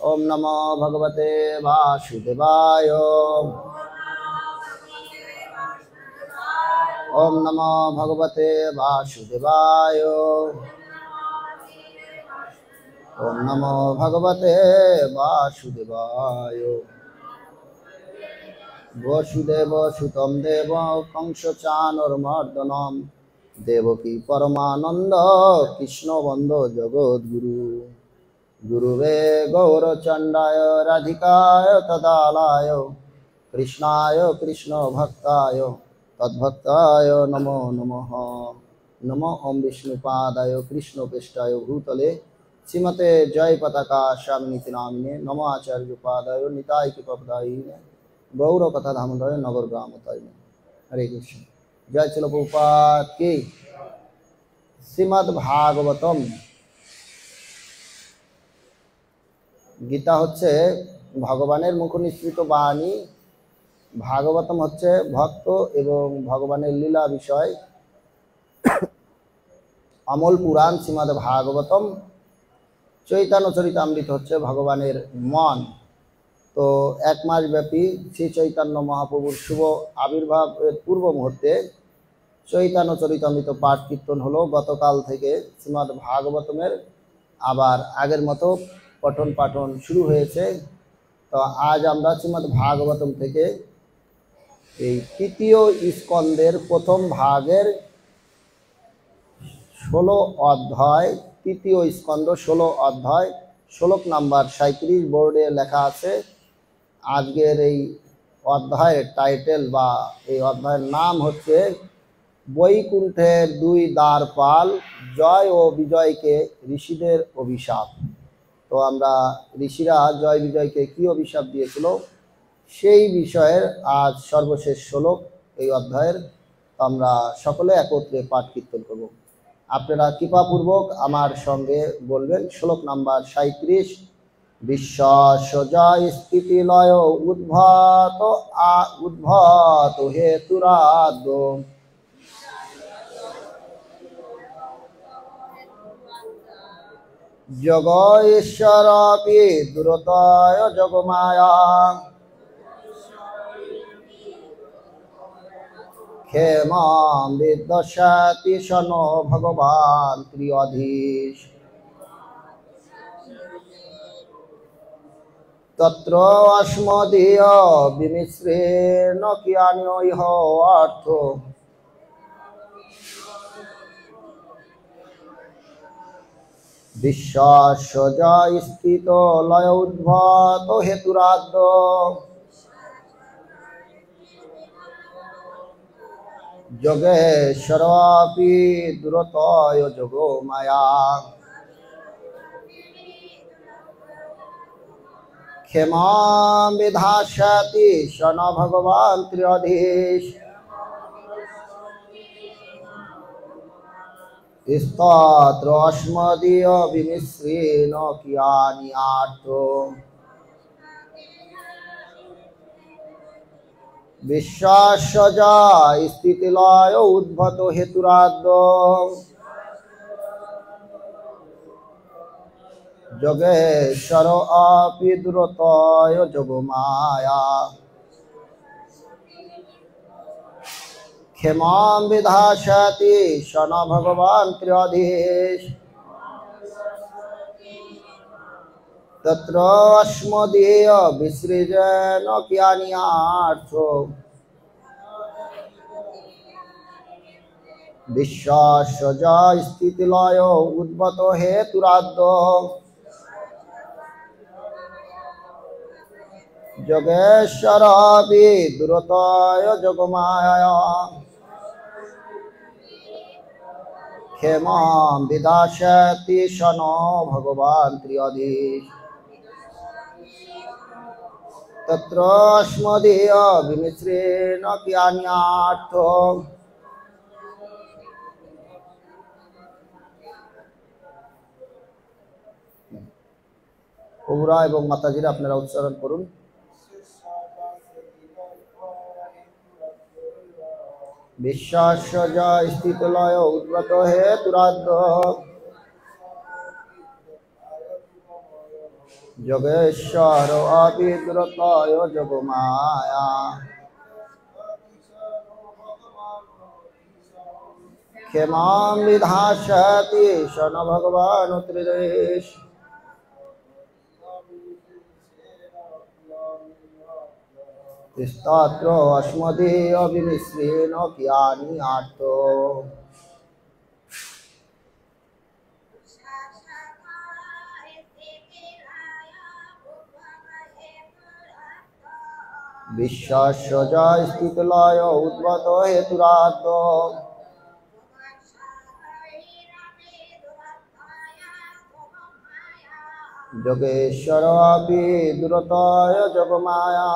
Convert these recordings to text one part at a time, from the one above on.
ओम नमो भगवते वासुदेवाय। ओम नमो भगवते वासुदेवाय। ओम नमो भगवते वासुदेवाय। वसुदेव सुतं देव कंसचाणूरमर्दनं देवकी परमानंद कृष्ण बंदो जगद्गुरु। गुरुवे गौरचंडाय राधिकाय तदालाय कृष्णाय कृष्ण भक्ताय तद्भक्ताय नमो नमः। नमो ओम विष्णुपादाय कृष्णप्रेष्ठाय भूतले श्रीमते जय पताका स्वामिनीति नामिने नमो आचार्य पादाय निताय कृपदायिने गौर कथा धामोदय नगर ग्राम तारिणे। हरे कृष्ण। जय श्रील प्रभुपाद की। श्रीमद् भागवतम गीता হচ্ছে ভগবানের মুখ নিঃসৃত বাণী, ভাগবতম হচ্ছে ভক্ত এবং ভগবানের লীলা বিষয়। অমল পুরাণ শ্রীমদ্ ভাগবতম, চৈতন্য চরিতামৃত হচ্ছে ভগবানের মন। তো এক মাস ব্যাপী শ্রী চৈতন্য মহাপ্রভুর শুভ আবির্ভাবের পূর্ব মুহূর্তে চৈতন্য চরিতামৃত পাঠ কীর্তন হলো। গতকাল থেকে শ্রীমদ্ ভাগবতমের আবার আগের মতো পঠন পাঠন শুরু হয়েছে। তো আজ আমরা শ্রীমদ্ ভাগবতম থেকে এই তৃতীয় স্কন্দের প্রথম ভাগের 16 অধ্যায়, তৃতীয় স্কন্দ 16 অধ্যায়, শ্লোক নাম্বার 37 বোর্ডে লেখা আছে। আজকের এই অধ্যায়ের টাইটেল বা এই অধ্যায়ের নাম হচ্ছে বৈকুণ্ঠের দুই দ্বারপাল, জয় ও বিজয়কে ঋষিদের অভিশাপ। তো আমরা ঋষিরা জয় বিজয়কে কি অভিশাপ দিয়েছিল সেই বিষয়ের আজ সর্বশেষ শ্লোক এই অধ্যায়ের আমরা সকলে একত্রে পাঠ কীর্তন করব। আপনারা কৃপাপূর্বক আমার সঙ্গে বলবেন। শ্লোক নাম্বার 37। বিশ্বাস জয় স্থিতি লয় উদ্ভত হেতুরাদ জগ ঈশ্বরপি দূরতয় জগমায়া ক্ষেমাম বিদ্যসাতি শন ভগবান ত্রিঅধীশ তত্র অস্মদীয় বিমিশ্রেণ কিয়ানো ইহ অর্থ বিশ্বাস জয় স্থিত লয় উদ্ভত হেতুরাদ যোগেশ্বরাপি দূরতয় যোগো মায়া ক্ষেমাম বিধাস্যতি শন ভগবান ত্রিঅধীশ স্তোত্র অস্মদীয় বিমিশ্রেণ কিয়ানি আর্থ বিশ্বাস জয় স্থিতি লয় উদ্ভত হেতুরাদ যোগেশ্বর আপি দূরতয় যোগমায়া ক্ষেমাম বিধাস্যতি শন ভগবান ত্রিঅধীশ তত্র অস্মদীয় বিসৃজেন কিয়ানি আর্থ বিশ্বাস জয় স্থিতি লয় উদ্ভত হেতুরাদ যোগেশ্বর আপি দূরতয় যোগমায়া ক্ষেমাম বিধাস্যতি শন ভগবান ত্রিঅধীশ তত্র অস্মদীয় বিমিশ্রেণ কিয়ানি আর্থ প্রভুরা এবং মাতাজিরা আপনারা উচ্চারণ করুন। বিশ্বাস জয় স্থিত লয় উদ্ভত হেতুরাদ যোগেশ্বর অবিদ্রতয় যোগমায়া ক্ষমাং বিধাস্যতি শন ভগবান ত্রিদেশ স্তোত্র অস্মদীয় বিমিশ্রেণ জ্ঞানী আর্ত বিশ্বাস্য জয় স্থিতলয় উদ্ভূত হেতুরাদ্য যোগেশ্বর অপি দূরতয় যোগমায়া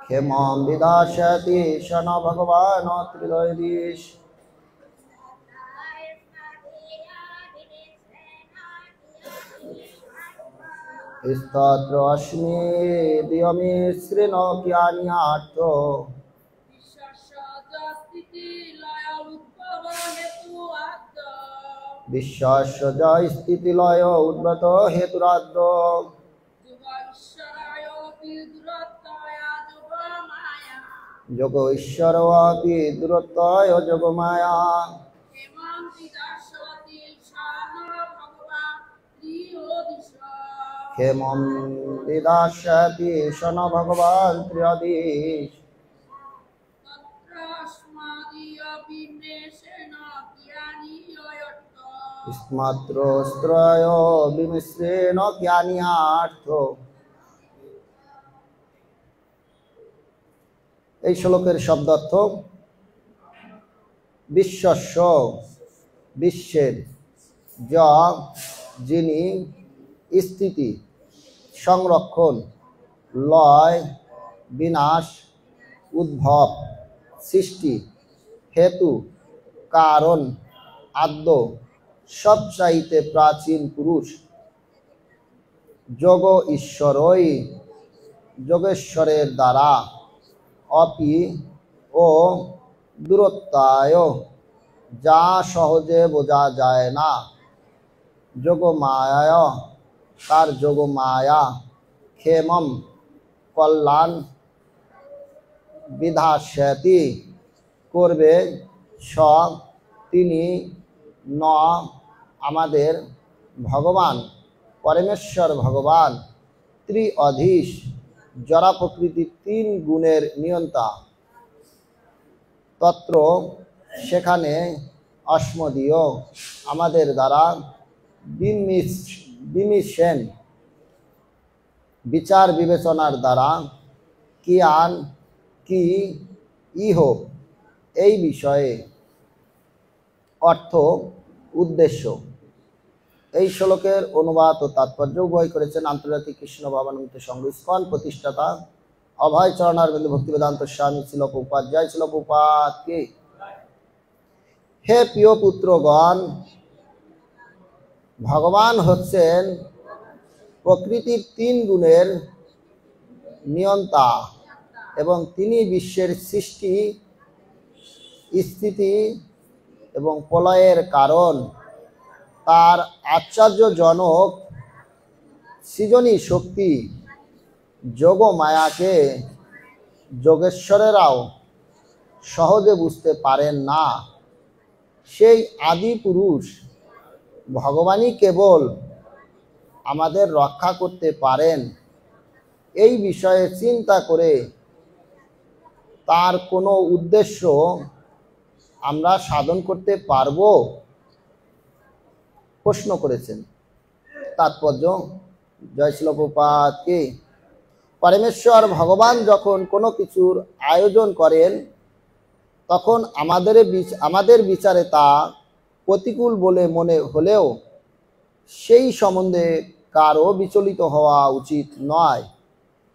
ক্ষমাং বিধাস্যতি শন ভগবান ত্রিদয়ীশ স্তোত্র অস্মি দিয়মিশ্রেণ জ্ঞানী আর্ত বিশ্বাস্য জয় স্থিতিলয় উদ্ভূত হেতুরাদ্য যোগ ঈশ্বর অপি দূরতয় যোগমায়া ক্ষেমং বিধাস্যতি শন ভগবান ত্রিয়দিশ স্মাত্রস্ত্রয় বিমিশ্রেণ জ্ঞানী আর্থ। এই শ্লোকের শব্দার্থ বিশ্বস্য বিশ্বের, য যিনি, স্থিতি সংরক্ষণ, লয় বিনাশ, উদ্ভব সৃষ্টি, হেতু কারণ, আদ্য সবচাইতে প্রাচীন পুরুষ, যোগ ঈশ্বরই যোগেশ্বরের দ্বারা, অপি ও দূরত্বায় যা সহজে বোঝা যায় না, যোগমায়া তার যোগমায়া, ক্ষেমম কল্যাণ, বিধাস্যতি করবে, স তিনি, ন আমাদের ভগবান পরমেশ্বর ভগবান, ত্রি অধীশ জড়া প্রকৃতির তিন গুণের নিয়ন্তা, তত্র সেখানে, অস্মদীয় আমাদের দ্বারা, বিমিশেন বিচার বিবেচনার দ্বারা, কিয়ান কি, ইহ এই বিষয়ে, অর্থ উদ্দেশ্য। এই শ্লোকের অনুবাদ ও তাৎপর্য উভয় করেছেন আন্তর্জাতিক কৃষ্ণ ভাবানন্দ সংঘ ইস্কন প্রতিষ্ঠাতা অভয় চরণারবিন্দ ভক্তিবেদান্ত স্বামী ছিল প্রভুপাদ। জয় ছিল প্রভুপাদ কি। হে প্রিয় পুত্রগণ, ভগবান হচ্ছেন প্রকৃতির তিন গুণের নিয়ন্তা এবং তিনি বিশ্বের সৃষ্টি, স্থিতি এবং প্রলয়ের কারণ। তার আশ্চর্যজনক সৃজনী শক্তি যোগ মায়াকে যোগেশ্বরেরাও সহজে বুঝতে পারেন না। সেই আদি পুরুষ ভগবানই কেবল আমাদের রক্ষা করতে পারেন। এই বিষয়ে চিন্তা করে তার কোনো উদ্দেশ্য আমরা সাধন করতে পারব? প্রশ্ন করেছেন। তাৎপর্য, জয় শ্রী প্রভুপাদ কি। পরমেশ্বর ভগবান যখন কোনো কিছুর আয়োজন করেন তখন আমাদের বিচারে তা প্রতিকূল বলে মনে হলেও সেই সম্বন্ধে কারও বিচলিত হওয়া উচিত নয়।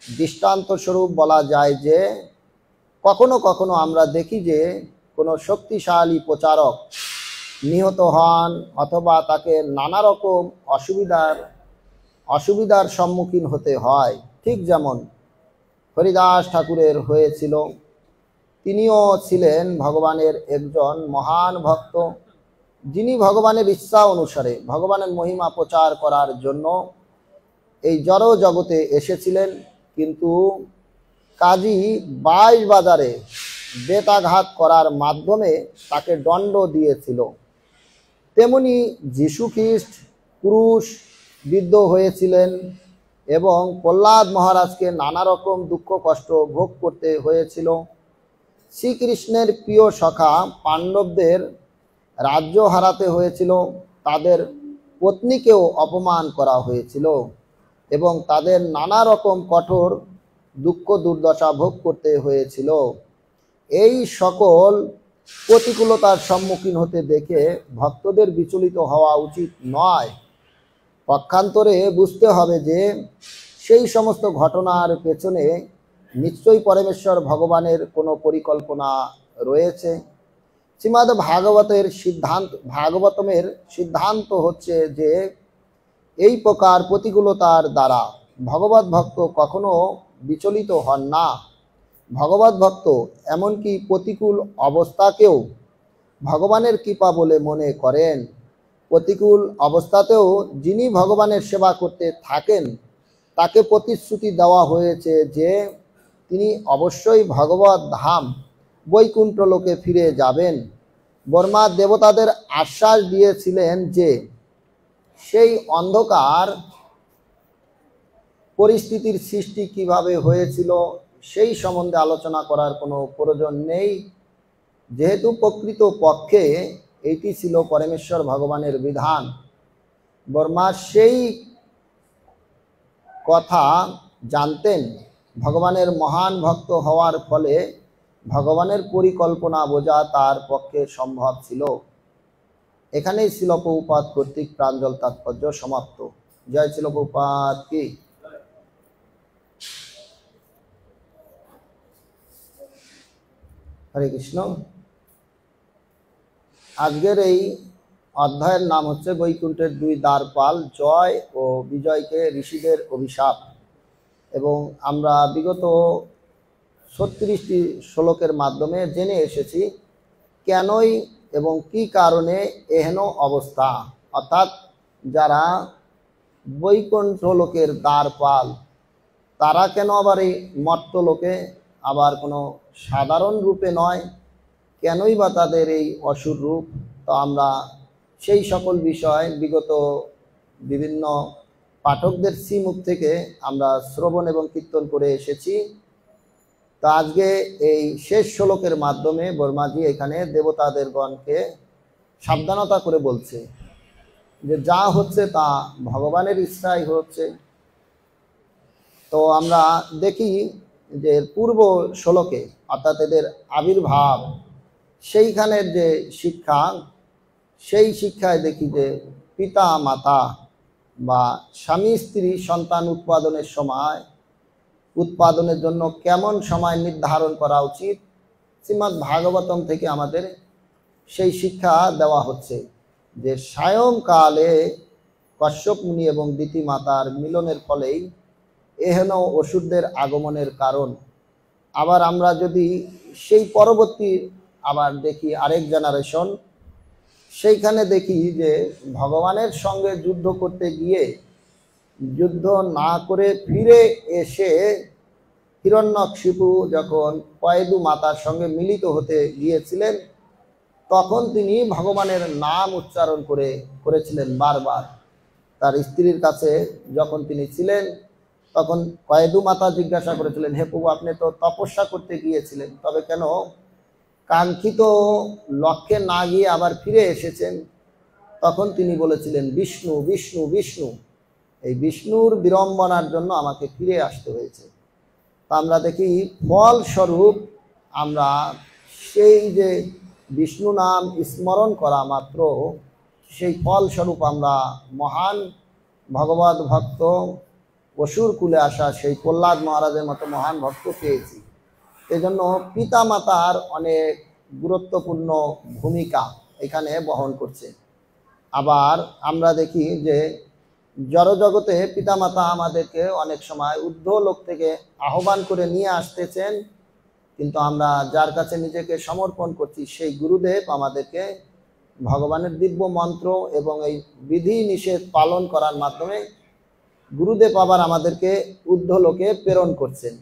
দৃষ্টান্তস্বরূপ বলা যায় যে কখনো কখনো আমরা দেখি যে কোনো শক্তিশালী প্রচারক নিহত হন অথবা তাকে নানা রকম অসুবিধার সম্মুখীন হতে হয়। ঠিক যেমন হরিদাস ঠাকুরের হয়েছিল। তিনিও ছিলেন ভগবানের একজন মহান ভক্ত। যিনি ভগবানের ইচ্ছা অনুসারে ভগবানের মহিমা প্রচার করার জন্য এই জড় জগতে এসেছিলেন, কিন্তু কাজী 22 বাজারে বেতাঘাত করার মাধ্যমে তাকে দণ্ড দিয়েছিল। তেমনি যীশু খ্রিস্ট ক্রুশ বিদ্ধ হয়েছিলেন এবং প্রহ্লাদ মহারাজকে নানা রকম দুঃখ কষ্ট ভোগ করতে হয়েছিল। শ্রীকৃষ্ণের প্রিয় সখা পাণ্ডবদের রাজ্য হারাতে হয়েছিল, তাদের পত্নীকেও অপমান করা হয়েছিল এবং তাদের নানা রকম কঠোর দুঃখ দুর্দশা ভোগ করতে হয়েছিল। এই সকল প্রতিকূলতার সম্মুখীন হতে দেখে ভক্তদের বিচলিত হওয়া উচিত নয়। পক্ষান্তরে বুঝতে হবে যে সেই সমস্ত ঘটনার পেছনে নিশ্চয়ই পরমেশ্বর ভগবানের কোনো পরিকল্পনা রয়েছে। শ্রীমদ্ ভাগবতমের সিদ্ধান্ত হচ্ছে যে এই প্রকার প্রতিকূলতার দ্বারা ভগবত ভক্ত কখনো বিচলিত হন না। ভগবত ভক্ত এমনকি প্রতিকূল অবস্থাকেও ভগবানের কৃপা বলে মনে করেন। প্রতিকূল অবস্থাতেও যিনি ভগবানের সেবা করতে থাকেন তাকে প্রতিশ্রুতি দেওয়া হয়েছে যে তিনি অবশ্যই ভগবত ধাম বৈকুণ্ঠ লোকে ফিরে যাবেন। ব্রহ্মা দেবতাদের আশ্বাস দিয়েছিলেন যে সেই অন্ধকার পরিস্থিতির সৃষ্টি কিভাবে হয়েছিল সেই সম্বন্ধে আলোচনা করার কোনো প্রয়োজন নেই, যেহেতু প্রকৃত পক্ষে এইটি ছিল পরমেশ্বর ভগবানের বিধান। ব্রহ্মা সেই কথা জানতেন। ভগবানের মহান ভক্ত হওয়ার ফলে ভগবানের পরিকল্পনা বোঝা তার পক্ষে সম্ভব ছিল। এখানেই শিল প্রভুপাদ কর্তৃক প্রাঞ্জল তাৎপর্য সমাপ্ত। জয় শিল প্রভুপাদ কি। হরে কৃষ্ণ। আজকের এই অধ্যায়ের নাম হচ্ছে বৈকুণ্ঠের 2 দ্বারপাল, জয় ও বিজয়কে ঋষিদের অভিশাপ। এবং আমরা বিগত 36টি শ্লোকের মাধ্যমে জেনে এসেছি কেনই এবং কি কারণে এহেন অবস্থা, অর্থাৎ যারা বৈকুণ্ঠ লোকের দ্বারপাল তারা কেন আবার এই মর্ত লোকে, আবার কোনো সাধারণ রূপে নয়, কেনই বা তাদের এই অসুর রূপ। তো আমরা সেই সকল বিষয় বিগত বিভিন্ন পাঠকদের শ্রীমুখ থেকে আমরা শ্রবণ এবং কীর্তন করে এসেছি। তো আজকে এই শেষ শ্লোকের মাধ্যমে ব্রহ্মাজি এখানে দেবতাদেরগণকে সাবধানতা করে বলছে যে যা হচ্ছে তা ভগবানের ইচ্ছাই হচ্ছে। তো আমরা দেখি যে পূর্ব শ্লোকে অর্থাৎ এদের আবির্ভাব সেইখানের যে শিক্ষা, সেই শিক্ষায় দেখি যে পিতা মাতা বা স্বামী স্ত্রী সন্তান উৎপাদনের জন্য কেমন সময় নির্ধারণ করা উচিত, শ্রীমদ্ ভাগবতম থেকে আমাদের সেই শিক্ষা দেওয়া হচ্ছে যে সায়ংকালে কশ্যপ মুনি এবং দিতি মাতার মিলনের ফলেই এহেন অসুরদের আগমনের কারণ। আবার আমরা যদি সেই পরবর্তী আবার দেখি আরেক জেনারেশন, সেইখানে দেখি যে ভগবানের সঙ্গে যুদ্ধ করতে গিয়ে যুদ্ধ না করে ফিরে এসে হিরণ্যকশিপু যখন কয়েদু মাতার সঙ্গে মিলিত হতে গিয়েছিলেন তখন তিনি ভগবানের নাম উচ্চারণ করেছিলেন বারবার। তার স্ত্রীর কাছে যখন তিনি ছিলেন তখন কয়েদু মাতা জিজ্ঞাসা করেছিলেন, হে প্রভু, আপনি তো তপস্যা করতে গিয়েছিলেন, তবে কেন কাঙ্ক্ষিত লক্ষ্যে না গিয়ে আবার ফিরে এসেছেন? তখন তিনি বলেছিলেন, বিষ্ণু বিষ্ণু বিষ্ণু, এই বিষ্ণুর বিড়ম্বনার জন্য আমাকে ফিরে আসতে হয়েছে। তা আমরা দেখি ফলস্বরূপ আমরা সেই যে বিষ্ণু নাম স্মরণ করা মাত্র সেই ফলস্বরূপ আমরা মহান ভগবত ভক্ত অসুর কুলে আসা সেই প্রহ্লাদ মহারাজের মতো মহান ভক্ত পেয়েছি। এজন্য পিতা মাতার অনেক গুরুত্বপূর্ণ ভূমিকা এখানে বহন করছে। আবার আমরা দেখি যে জড়জগতে পিতামাতা আমাদেরকে অনেক সময় ঊর্ধ্ব লোক থেকে আহ্বান করে নিয়ে আসতেছেন, কিন্তু আমরা যার কাছে নিজেকে সমর্পণ করছি সেই গুরুদেব আমাদেরকে ভগবানের দিব্য মন্ত্র এবং এই বিধি নিষেধ পালন করার মাধ্যমে গুরুদেব আবার আমাদেরকে ঊর্ধ্বলোকে প্রেরণ করছেন।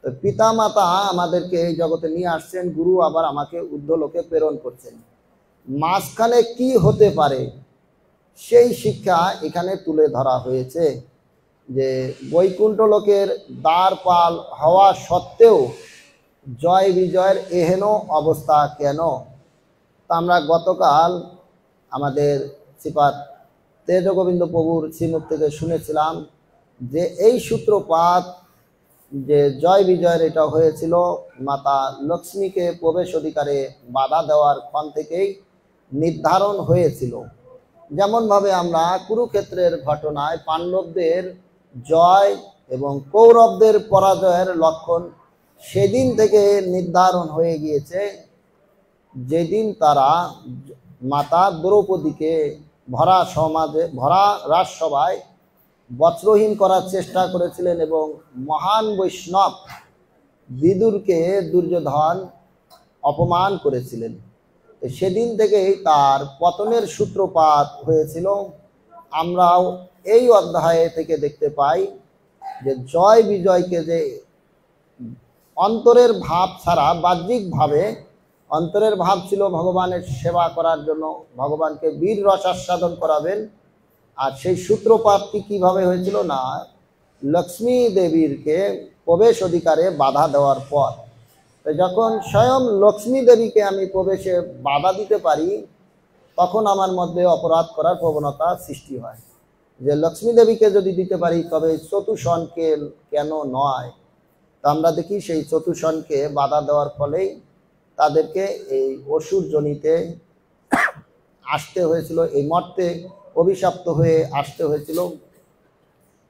তো পিতা মাতা আমাদেরকে এই জগতে নিয়ে আসছেন, গুরু আবার আমাকে ঊর্ধ্বলোকে প্রেরণ করছেন। মাঝখানে কি হতে পারে সেই শিক্ষা এখানে তুলে ধরা হয়েছে, যে বৈকুণ্ঠ লোকের দ্বারপাল হওয়া সত্ত্বেও জয় বিজয়ের এহেন অবস্থা কেন। তা আমরা গতকাল আমাদের শ্রীপাদ তেজ গোবিন্দ প্রভুর শ্রীমুখ থেকে শুনেছিলাম যে এই সূত্রপাত যে জয় বিজয়ের এটা হয়েছিল মাতা লক্ষ্মীকে প্রবেশ অধিকারে বাধা দেওয়ার ক্ষণ থেকেই নির্ধারণ হয়েছিল। যেমনভাবে আমরা কুরুক্ষেত্রের ঘটনায় পাণ্ডবদের জয় এবং কৌরবদের পরাজয়ের লক্ষণ সেদিন থেকে নির্ধারণ হয়ে গিয়েছে, যেদিন তারা মাতা দ্রৌপদীকে ভরা রাজসভায় বস্ত্রহীন করার চেষ্টা করেছিলেন এবং মহান বৈষ্ণব বিদুরকে দুর্যোধন অপমান করেছিলেন। সেদিন থেকেই তার পতনের সূত্রপাত হয়েছিল। আমরাও এই অধ্যায়ে থেকে দেখতে পাই যে জয় বিজয়কে যে অন্তরের ভাব ছাড়া বাহ্যিকভাবে, অন্তরের ভাব ছিল ভগবানের সেবা করার জন্য, ভগবানকে বীর রস আস্বাদন করাবেন। আর সেই সূত্রপাতটি কিভাবে হয়েছিল না, লক্ষ্মী দেবীরকে প্রবেশ অধিকারে বাধা দেওয়ার পর। যখন স্বয়ং লক্ষ্মী দেবীকে আমি প্রবেশে বাধা দিতে পারি, তখন আমার মধ্যে অপরাধ করার প্রবণতা সৃষ্টি হয়। যে লক্ষ্মী দেবীকে যদি দিতে পারি তবে চতুষণকে কেন নয়। তা আমরা দেখি সেই চতুষণকে বাধা দেওয়ার ফলেই তাদেরকে এই অসুর জনিতে আসতে হয়েছিল, এই মর্তে অভিশপ্ত হয়ে আসতে হয়েছিল।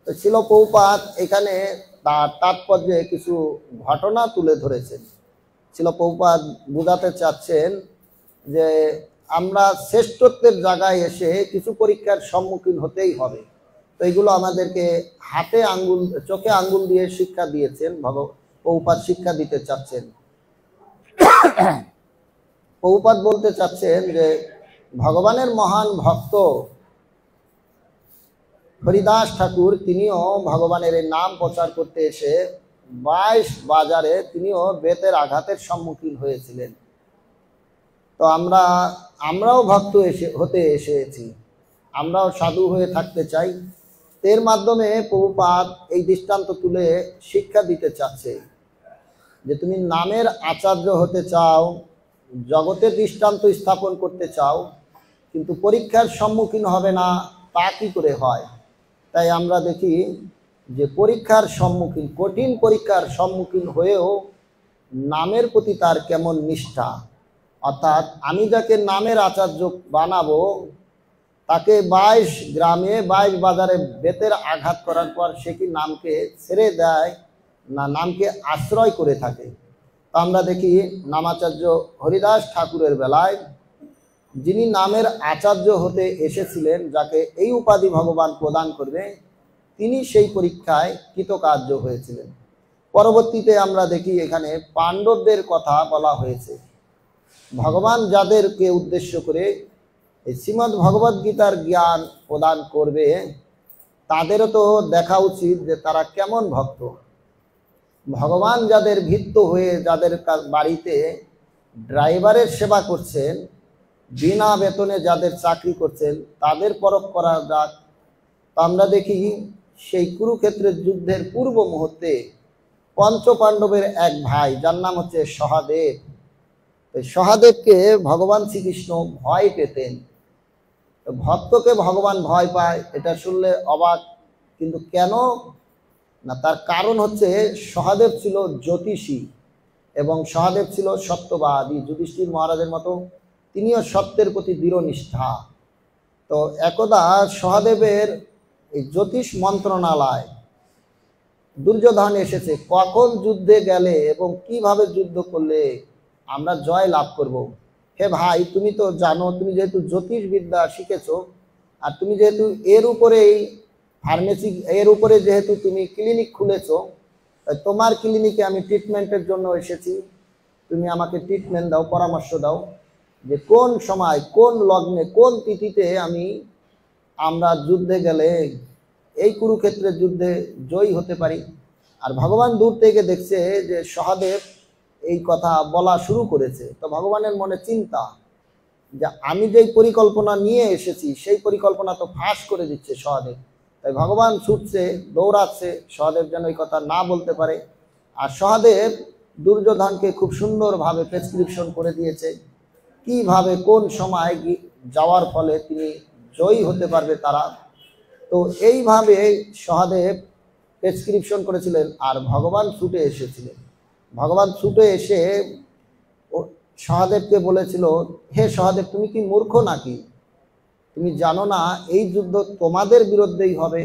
তো শিল প্রভুপাদ এখানে তার তাৎপর্যে কিছু ঘটনা তুলে ধরেছেন। শিল প্রভুপাদ বোঝাতে চাচ্ছেন যে আমরা শ্রেষ্ঠত্বের জায়গায় এসে কিছু পরীক্ষার সম্মুখীন হতেই হবে। তো এইগুলো আমাদেরকে হাতে আঙ্গুল, চোখে আঙ্গুল দিয়ে শিক্ষা দিয়েছেন, প্রভুপাদ শিক্ষা দিতে চাচ্ছেন। প্রভুপাদ বলতে চাচ্ছেন যে ভগবানের মহান ভক্ত হরিদাস ঠাকুর, তিনিও ভগবানের এই নাম প্রচার করতে এসে 22 বাজারে তিনিও বেতের আঘাতের সম্মুখীন হয়েছিলেন। তো আমরাও ভক্ত হতে এসেছি, আমরাও সাধু হয়ে থাকতে চাই। এর মাধ্যমে প্রভুপাদ এই দৃষ্টান্ত তুলে শিক্ষা দিতে চাচ্ছে যে তুমি নামের আচার্য হতে চাও, জগতের দৃষ্টান্ত স্থাপন করতে চাও, কিন্তু পরীক্ষার সম্মুখীন হবে না, তা কি করে হয়। তাই আমরা দেখি যে পরীক্ষার সম্মুখীন, কঠিন পরীক্ষার সম্মুখীন হয়েও নামের প্রতি তার কেমন নিষ্ঠা। অর্থাৎ আমি যাকে নামের আচার্য বানাবো তাকে 22 গ্রামে 22 বাজারে বেতের আঘাত করার পর সে কি নামকে ছেড়ে দেয় না নামকে আশ্রয় করে থাকে। তা আমরা দেখি নামাচার্য হরিদাস ঠাকুরের বেলায় যিনি নামের আচার্য হতে এসেছিলেন, যাকে এই উপাধি ভগবান প্রদান করবে, তিনি সেই পরীক্ষায় কৃতকার্য হয়েছিলেন। পরবর্তীতে আমরা দেখি এখানে পাণ্ডবদের কথা বলা হয়েছে। ভগবান যাদেরকে উদ্দেশ্য করে এই শ্রীমদ্ ভগবদ গীতার জ্ঞান প্রদান করবে, তাদেরও তো দেখা উচিত যে তারা কেমন ভক্ত। ভগবান যাদের ভিত্ত হয়ে, যাদের বাড়িতে ড্রাইভারের সেবা করছেন, বিনা বেতনে যাদের চাকরি করছেন, তাদের পরখ করা যাক। তো আমরা দেখি সেই কুরুক্ষেত্রের যুদ্ধের পূর্ব মুহূর্তে পঞ্চপাণ্ডবের এক ভাই, যার নাম হচ্ছে সহাদেব। সহাদেবকে ভগবান শ্রীকৃষ্ণ ভয় পেতেন। ভক্তকে ভগবান ভয় পায়, এটা শুনলে অবাক, কিন্তু কেন না, তার কারণ হচ্ছে সহাদেব ছিল জ্যোতিষী এবং সহাদেব ছিল সত্যবাদী। যুধিষ্ঠির মহারাজের মতো তিনিও সত্যের প্রতি দৃঢ় নিষ্ঠা। তো একদা সহাদেবের এই জ্যোতিষ মন্ত্রণালয় দুর্যোধন এসেছে, কখন যুদ্ধে গেলে এবং কিভাবে যুদ্ধ করলে আমরা জয় লাভ করব। হে ভাই, তুমি তো জানো, তুমি যেহেতু জ্যোতিষ বিদ্যা শিখেছো, আর তুমি যেহেতু এর উপরেই ফার্মেসি, এর উপরে যেহেতু তুমি ক্লিনিক খুলেছো, তোমার ক্লিনিকে আমি ট্রিটমেন্টের জন্য এসেছি, তুমি আমাকে ট্রিটমেন্ট দাও, পরামর্শ দাও। যে কোন সময় কোন লগ্নে কোন তিথিতে আমরা যুদ্ধে গেলে এই কুরুক্ষেত্রের যুদ্ধে জয়ী হতে পারি। আর ভগবান দূর থেকে দেখছে যে সহদেব এই কথা বলা শুরু করেছে, তো ভগবানের মনে চিন্তা যে আমি যেই পরিকল্পনা নিয়ে এসেছি সেই পরিকল্পনা তো ফাঁস করে দিচ্ছে সহদেব। তাই ভগবান ছুটছে, দৌড়াচ্ছে সহদেব যেন এই কথা না বলতে পারে। আর সহদেব দুর্যোধনকে খুব সুন্দরভাবে প্রেসক্রিপশন করে দিয়েছে কিভাবে কোন সময় যাওয়ার ফলে তিনি জয়ী হতে পারবে তারা। তো এইভাবে সহদেব প্রেসক্রিপশন করেছিলেন। আর ভগবান ছুটে এসেছিলেন। ভগবান ছুটে এসে সহদেবকে বলেছিল, হে সহদেব, তুমি কি মূর্খ নাকি? তুমি জানো না এই যুদ্ধ তোমাদের বিরুদ্ধেই হবে,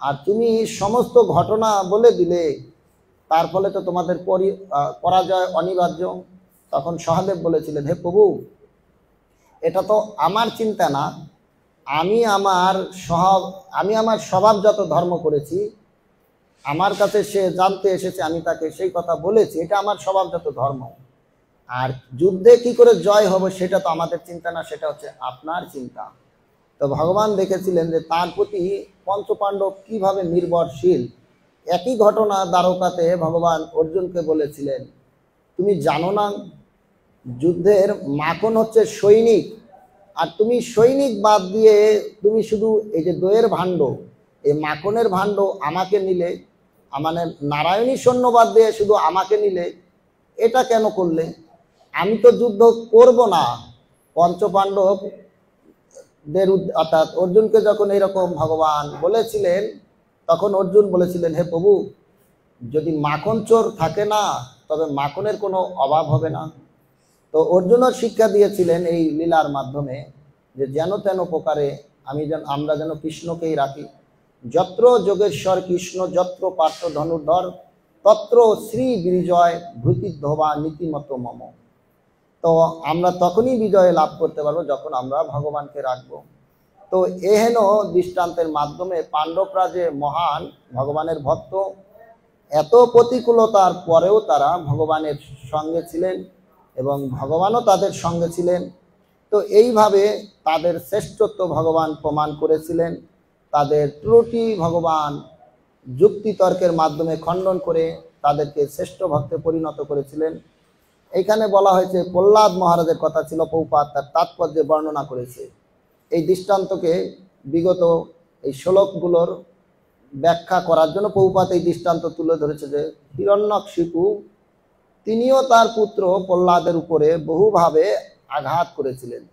আর তুমি সমস্ত ঘটনা বলে দিলে, তার ফলে তো তোমাদের পরাজয় অনিবার্য। তখন সহদেব বলেছিলেন, হে প্রভু, এটা তো আমার চিন্তা না, আমি আমার স্বভাবজাত ধর্ম করেছি, আমার কাছে সে জানতে এসেছে, আমি তাকে সেই কথা বলেছি, এটা আমার স্বভাবজাত ধর্ম। আর যুদ্ধে কি করে জয় হবে সেটা তো আমাদের চিন্তা না, সেটা হচ্ছে আপনার চিন্তা। তো ভগবান দেখেছিলেন যে তার প্রতি পঞ্চপাণ্ডব কিভাবে নির্ভরশীল। একই ঘটনা দ্বারকাতে ভগবান অর্জুনকে বলেছিলেন, তুমি জানো না যুদ্ধের মাখন হচ্ছে সৈনিক, আর তুমি সৈনিক বাদ দিয়ে তুমি শুধু এই যে দইয়ের ভাণ্ড, এই মাখনের ভাণ্ড আমাকে নিলে, মানে নারায়ণী সৈন্য বাদ দিয়ে শুধু আমাকে নিলে, এটা কেন করলে? আমি তো যুদ্ধ করব না। পঞ্চপাণ্ডবদের অর্থাৎ অর্জুনকে যখন এইরকম ভগবান বলেছিলেন, তখন অর্জুন বলেছিলেন, হে প্রভু, যদি মাখন চোর থাকে না তবে মাখনের কোনো অভাব হবে না। তো অর্জুনও শিক্ষা দিয়েছিলেন এই লীলার মাধ্যমে যে যেন তেন প্রকারে আমরা যেন কৃষ্ণকেই রাখি। যত্র যোগেশ্বর কৃষ্ণ যত্র পার্থ ধনুর্ধর তত্র শ্রী বিজয় ভূতিধ্ববা নীতিমত মম। তো আমরা তখনই বিজয় লাভ করতে পারবো যখন আমরা ভগবানকে রাখবো। তো এহেন দৃষ্টান্তের মাধ্যমে পাণ্ডবরা যে মহান ভগবানের ভক্ত, এত প্রতিকূলতার পরেও তারা ভগবানের সঙ্গে ছিলেন এবং ভগবানও তাদের সঙ্গে ছিলেন। তো এইভাবে তাদের শ্রেষ্ঠত্ব ভগবান প্রমাণ করেছিলেন। তাদের ত্রুটি ভগবান যুক্তিতর্কের মাধ্যমে খণ্ডন করে তাদেরকে শ্রেষ্ঠ ভক্তে পরিণত করেছিলেন। এইখানে বলা হয়েছে প্রহ্লাদ মহারাজের কথা ছিল, প্রভুপাদ তার তাৎপর্যে বর্ণনা করেছে। এই দৃষ্টান্তকে বিগত এই শ্লোকগুলোর ব্যাখ্যা করার জন্য প্রভুপাদ এই দৃষ্টান্ত তুলে ধরেছে যে হিরণ্যকশিপু তিনিও তার পুত্র প্রহ্লাদের উপরে বহুভাবে আঘাত করেছিলেন,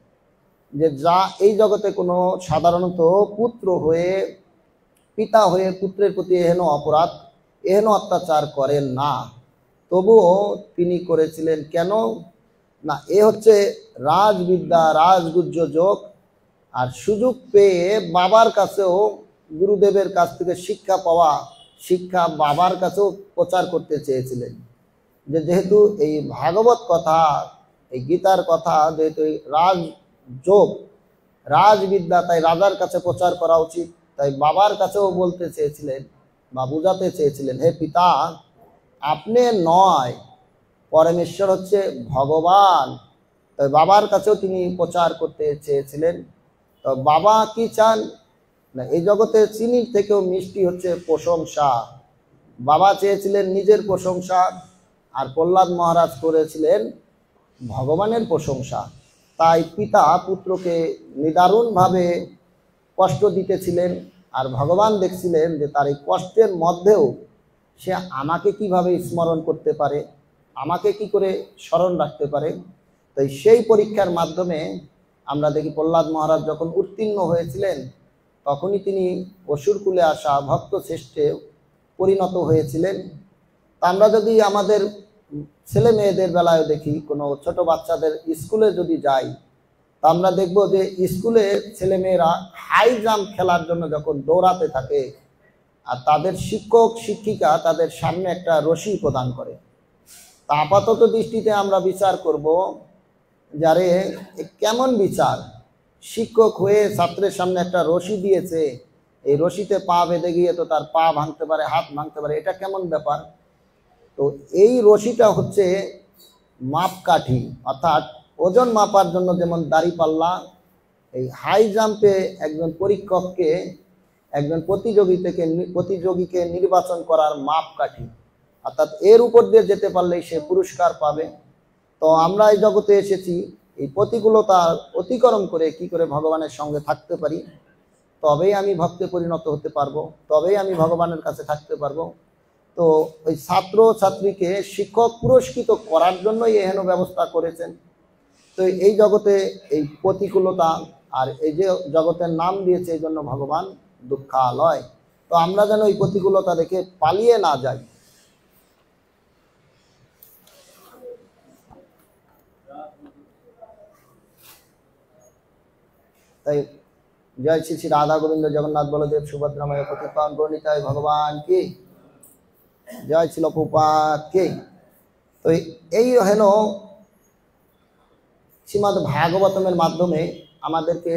যে যা এই জগতে কোনো সাধারণত পুত্র হয়ে পিতা হয়ে পুত্রের প্রতি এহেন অপরাধ এহেন অত্যাচার করেন না, তবুও তিনি করেছিলেন। কেন না, এ হচ্ছে রাজবিদ্যা রাজগুহ্য যোগ। আর সুযোগ পেয়ে বাবার কাছেও গুরুদেবের কাছ থেকে শিক্ষা পাওয়া, শিক্ষা বাবার কাছেও প্রচার করতে চেয়েছিলেন। যে যেহেতু এই ভাগবত কথা, এই গীতার কথা যেহেতু রাজযোগ রাজবিদ্যা, তাই রাজার কাছে প্রচার করা উচিত। তাই বাবার কাছেও বলতে চেয়েছিলেন বা বুঝাতে চেয়েছিলেন, হে পিতা, আপনি নয়, পরমেশ্বর হচ্ছে ভগবান। তাই বাবার কাছেও তিনি প্রচার করতে চেয়েছিলেন। তো বাবা কি চান না, এই জগতে চিনির থেকেও মিষ্টি হচ্ছে প্রশংসা। বাবা চেয়েছিলেন নিজের প্রশংসা, আর প্রহ্লাদ মহারাজ করেছিলেন ভগবানের প্রশংসা। তাই পিতা পুত্রকে নিদারুণভাবে কষ্ট দিতেছিলেন, আর ভগবান দেখছিলেন যে তার এই কষ্টের মধ্যেও সে আমাকে কিভাবে স্মরণ করতে পারে, আমাকে কি করে স্মরণ রাখতে পারে। তাই সেই পরীক্ষার মাধ্যমে আমরা দেখি প্রহ্লাদ মহারাজ যখন উত্তীর্ণ হয়েছিলেন, তখনই তিনি অসুরকুলে আসা ভক্ত শ্রেষ্ঠে পরিণত হয়েছিলেন। তা আমরা যদি আমাদের ছেলে মেয়েদের বেলায় দেখি, কোনো ছোট বাচ্চাদের স্কুলে যদি যাই, তা আমরা দেখব যে স্কুলে ছেলেমেয়েরা হাই জাম্প খেলার জন্য যখন দৌড়াতে থাকে, আর তাদের শিক্ষক শিক্ষিকা তাদের সামনে একটা রশি প্রদান করে। তা আপাতত দৃষ্টিতে আমরা বিচার করব, যারে কেমন বিচার, শিক্ষক হয়ে ছাত্রের সামনে একটা রশি দিয়েছে, এই রশিতে পা বেঁধে গিয়ে তো তার পা ভাঙতে পারে, হাত ভাঙতে পারে, এটা কেমন ব্যাপার। তো এই রশিটা হচ্ছে মাপকাঠি, অর্থাৎ ওজন মাপার জন্য যেমন দাঁড়িপাল্লা, এই হাই জাম্পে একজন পরীক্ষককে একজন প্রতিযোগীকে নির্বাচন করার মাপকাঠি, অর্থাৎ এর উপর দিয়ে যেতে পারলেই সে পুরস্কার পাবে। তো আমরা এই জগতে এসেছি এই প্রতিকূলতা অতিক্রম করে কি করে ভগবানের সঙ্গে থাকতে পারি, তবেই আমি ভক্তে পরিণত হতে পারবো, তবেই আমি ভগবানের কাছে থাকতে পারবো। তো ওই ছাত্র ছাত্রীকে শিক্ষক পুরস্কৃত করার জন্যই এহেন ব্যবস্থা করেছেন। তো এই জগতে এই প্রতিকূলতা আর এই যে জগতের নাম দিয়েছে এই জন্য ভগবান দুঃখালয়। তো আমরা যেন এই প্রতিকূলতা দেখে পালিয়ে না যাই। তাই জয় শ্রী শ্রী রাধা গোবিন্দ জগন্নাথ বলদেব সুভদ্রাময় পতিতান গণিতায় ভগবান কি জয়, ছিল প্রপাত কি। তো এই হেন শ্রীমদ্ ভাগবতমের মাধ্যমে আমাদেরকে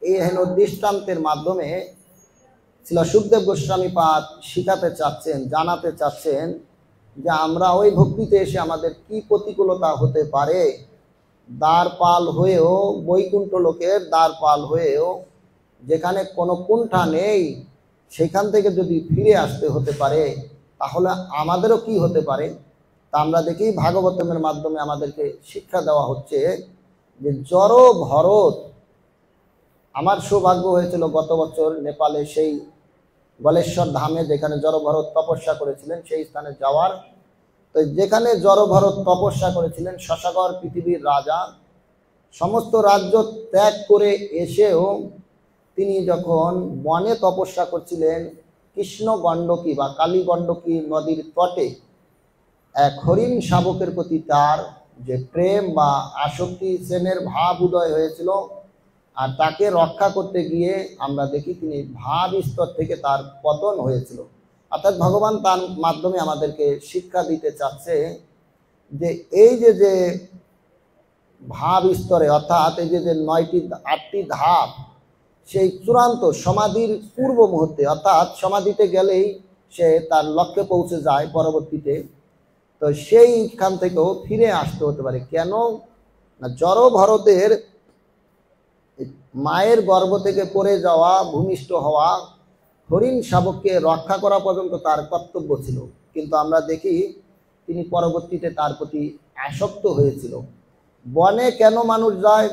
এই হেন দৃষ্টান্তের মাধ্যমে ছিল সুখদেব গোস্বামী পাদ শিখাতে চাচ্ছেন, জানাতে চাচ্ছেন যে আমরা ওই ভক্তিতে এসে আমাদের কি প্রতিকূলতা হতে পারে। দ্বারপাল হয়েও, বৈকুণ্ঠ লোকের দ্বারপাল হয়েও যেখানে কোনো কুণ্ঠা নেই সেখান থেকে যদি ফিরে আসতে হতে পারে তাহলে আমাদেরও কি হতে পারে। তা আমরা দেখি ভাগবতমের মাধ্যমে আমাদেরকে শিক্ষা দেওয়া হচ্ছে যে জড় ভরত, আমার সৌভাগ্য হয়েছিল গত বছর নেপালে সেই গলেশ্বর ধামে যেখানে জড় ভরত তপস্যা করেছিলেন সেই স্থানে যাওয়ার। তো যেখানে জড় ভরত তপস্যা করেছিলেন, শশাগর পৃথিবীর রাজা, সমস্ত রাজ্য ত্যাগ করে এসেও তিনি যখন বনে তপস্যা করছিলেন কৃষ্ণ গণ্ডকী বা কালী গণ্ডকী নদীর তটে, এক হরিণ শাবকের প্রতি তার যে প্রেম বা আসক্তি শ্রেণের ভাব উদয় হয়েছিল, আর তাকে রক্ষা করতে গিয়ে আমরা দেখি তিনি ভাব স্তর থেকে তার পতন হয়েছিল। অর্থাৎ ভগবান তার মাধ্যমে আমাদেরকে শিক্ষা দিতে চাচ্ছে যে এই যে ভাব স্তরে, অর্থাৎ এই যে 8টি ধাপ, সেই চূড়ান্ত সমাধির পূর্ব মুহূর্তে, অর্থাৎ সমাধিতে গেলেই সে তার লক্ষ্যে পৌঁছে যায় পরবর্তীতে। তো সেইখান থেকেও ফিরে আসতে হতে পারে। কেন না, জড় ভরতের মায়ের গর্ভ থেকে পড়ে যাওয়া, ভূমিষ্ঠ হওয়া হরিণ শাবককে রক্ষা করা পর্যন্ত তার কর্তব্য ছিল, কিন্তু আমরা দেখি তিনি পরবর্তীতে তার প্রতি আসক্ত হয়েছিল। বনে কেন মানুষ যায়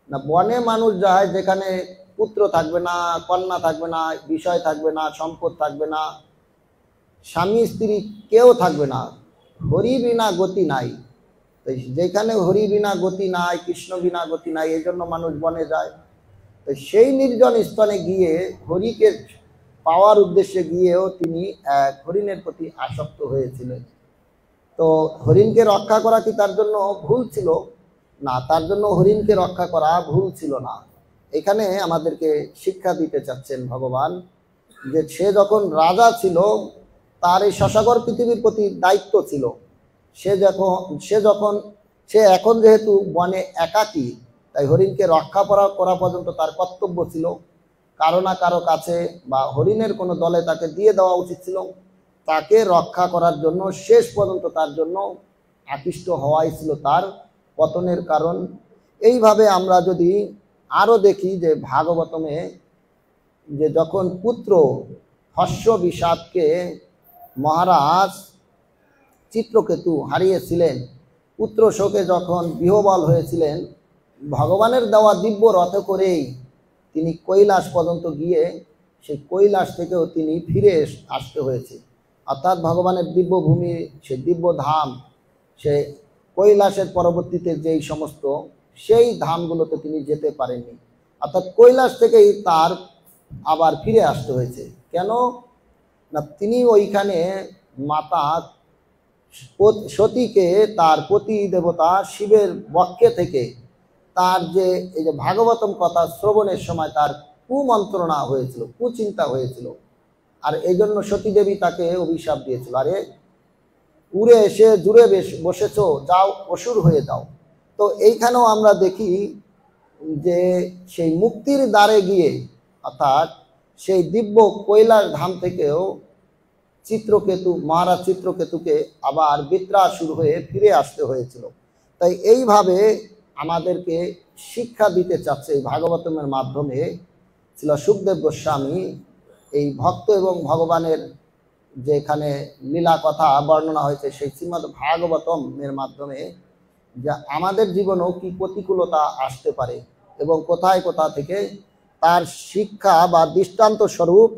না, বনে মানুষ যায় যেখানে পুত্র থাকবে না, কন্যা থাকবে না, বিষয় থাকবে না, সম্পদ থাকবে না, স্বামী স্ত্রী কেউ থাকবে না, হরি বিনা গতি নাই। তো যেখানে হরি বিনা গতি নাই, কৃষ্ণ বিনা গতি নাই, এই জন্য মানুষ বনে যায়। তো সেই নির্জন স্থানে গিয়ে হরিকে পাওয়ার উদ্দেশ্যে গিয়েও তিনি এক হরিণের প্রতি আসক্ত হয়েছিলেন। তো হরিণকে রক্ষা করা কি তার জন্য ভুল ছিল? না, তার জন্য হরিণকে রক্ষা করা ভুল ছিল না। এখানে আমাদেরকে শিক্ষা দিতে চাচ্ছেন ভগবান যে সে যখন রাজা ছিল তার এই শশাগর পৃথিবীর প্রতি দায়িত্ব ছিল। সে এখন যেহেতু বনে একাকী, তাই হরিণকে রক্ষা করা পর্যন্ত তার কর্তব্য ছিল। কারো না কারো কাছে বা হরিণের কোনো দলে তাকে দিয়ে দেওয়া উচিত ছিল। তাকে রক্ষা করার জন্য শেষ পর্যন্ত তার জন্য আকৃষ্ট হওয়াই ছিল তার পতনের কারণ। এইভাবে আমরা যদি আরও দেখি যে ভাগবতমে যে যখন পুত্র হর্ষ বিষাদকে মহারাজ চিত্রকেতু হারিয়েছিলেন, পুত্র শোকে যখন বিহ্বল হয়েছিলেন, ভগবানের দেওয়া দিব্য রথে করেই তিনি কৈলাস পর্যন্ত গিয়ে সেই কৈলাস থেকেও তিনি ফিরে আসতে হয়েছে। অর্থাৎ ভগবানের দিব্য ভূমি, সে দিব্য ধাম, সে কৈলাসের পরবর্তীতে যেই সমস্ত সেই ধামগুলোতে তিনি যেতে পারেননি। অর্থাৎ কৈলাস থেকেই তার আবার ফিরে আসতে হয়েছে। কেন না, তিনি ওইখানে মাতা সতীকে তার পতি দেবতা শিবের বক্ষে থেকে তার যে এই যে ভাগবতম কথা শ্রবণের সময় তার কুমন্ত্রণা হয়েছিল, কুচিন্তা হয়েছিল, আর এই জন্য সতী দেবী তাকে অভিশাপ দিয়েছিল, আরে উড়ে এসে জুড়ে বসেছ, যাও অসুর হয়ে যাও। তো এইখানেও আমরা দেখি যে সেই মুক্তির দ্বারে গিয়ে, অর্থাৎ সেই দিব্য কৈলাস ধাম থেকেও চিত্রকেতু, মহারাজ চিত্রকেতুকে আবার বিত্রাসুর হয়ে ফিরে আসতে হয়েছিল। তাই এইভাবে আমাদেরকে শিক্ষা দিতে চাচ্ছে এই ভাগবতমের মাধ্যমে। ছিল সুখদেব গোস্বামী এই ভক্ত এবং ভগবানের যেখানে লীলা কথা বর্ণনা হয়েছে সেই শ্রীমদ্ ভাগবতমের মাধ্যমে যে আমাদের জীবনেও কি প্রতিকূলতা আসতে পারে এবং কোথায় কোথা থেকে তার শিক্ষা বা দৃষ্টান্ত স্বরূপ